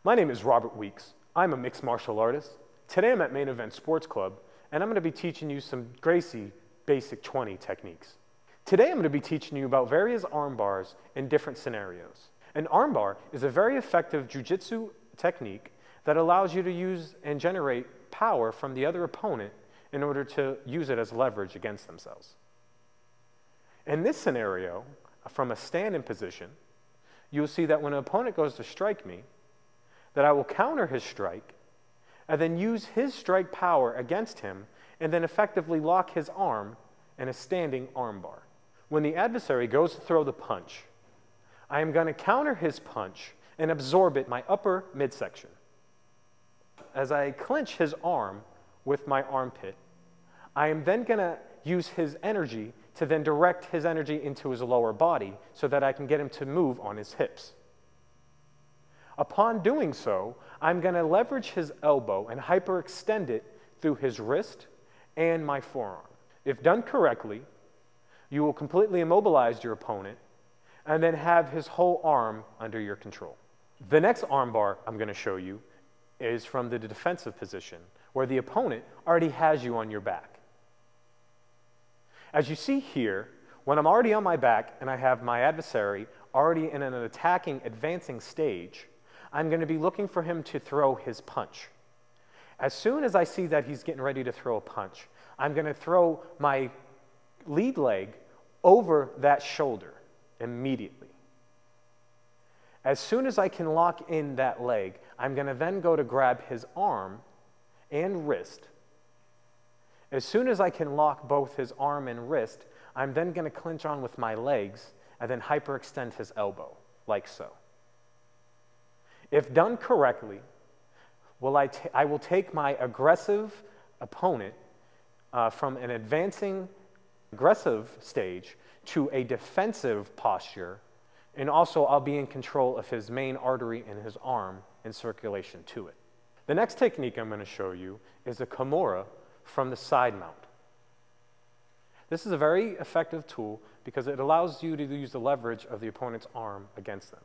My name is Robert Weeks. I'm a mixed martial artist. Today I'm at Main Event Sports Club, and I'm going to be teaching you some Gracie Basic 20 techniques. Today I'm going to be teaching you about various arm bars in different scenarios. An arm bar is a very effective jiu-jitsu technique that allows you to use and generate power from the other opponent in order to use it as leverage against themselves. In this scenario, from a stand-in position, you'll see that when an opponent goes to strike me, that I will counter his strike and then use his strike power against him and then effectively lock his arm in a standing arm bar. When the adversary goes to throw the punch, I am going to counter his punch and absorb it in my upper midsection. As I clinch his arm with my armpit, I am then going to use his energy to then direct his energy into his lower body so that I can get him to move on his hips. Upon doing so, I'm going to leverage his elbow and hyperextend it through his wrist and my forearm. If done correctly, you will completely immobilize your opponent and then have his whole arm under your control. The next arm bar I'm going to show you is from the defensive position, where the opponent already has you on your back. As you see here, when I'm already on my back and I have my adversary already in an attacking, advancing stage, I'm going to be looking for him to throw his punch. As soon as I see that he's getting ready to throw a punch, I'm going to throw my lead leg over that shoulder immediately. As soon as I can lock in that leg, I'm going to then go to grab his arm and wrist. As soon as I can lock both his arm and wrist, I'm then going to clinch on with my legs and then hyperextend his elbow, like so. If done correctly, I will take my aggressive opponent from an advancing aggressive stage to a defensive posture, and also I'll be in control of his main artery in his arm and circulation to it. The next technique I'm going to show you is a Kimura from the side mount. This is a very effective tool because it allows you to use the leverage of the opponent's arm against them.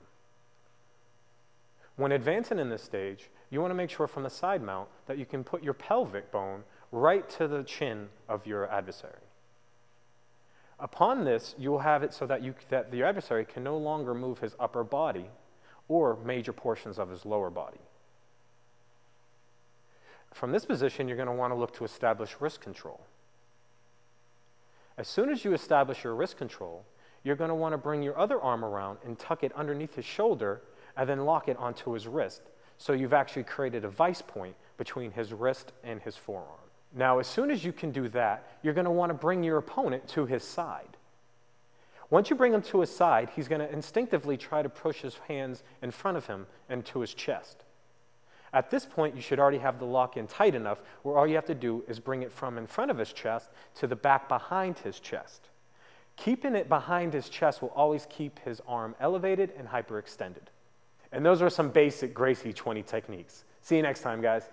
When advancing in this stage, you want to make sure from the side mount that you can put your pelvic bone right to the chin of your adversary. Upon this, you will have it so that the adversary can no longer move his upper body or major portions of his lower body. From this position, you're going to want to look to establish wrist control. As soon as you establish your wrist control, you're going to want to bring your other arm around and tuck it underneath his shoulder and then lock it onto his wrist. So you've actually created a vice point between his wrist and his forearm. Now, as soon as you can do that, you're going to want to bring your opponent to his side. Once you bring him to his side, he's going to instinctively try to push his hands in front of him and to his chest. At this point, you should already have the lock in tight enough where all you have to do is bring it from in front of his chest to the back behind his chest. Keeping it behind his chest will always keep his arm elevated and hyperextended. And those are some basic Gracie 20 techniques. See you next time, guys.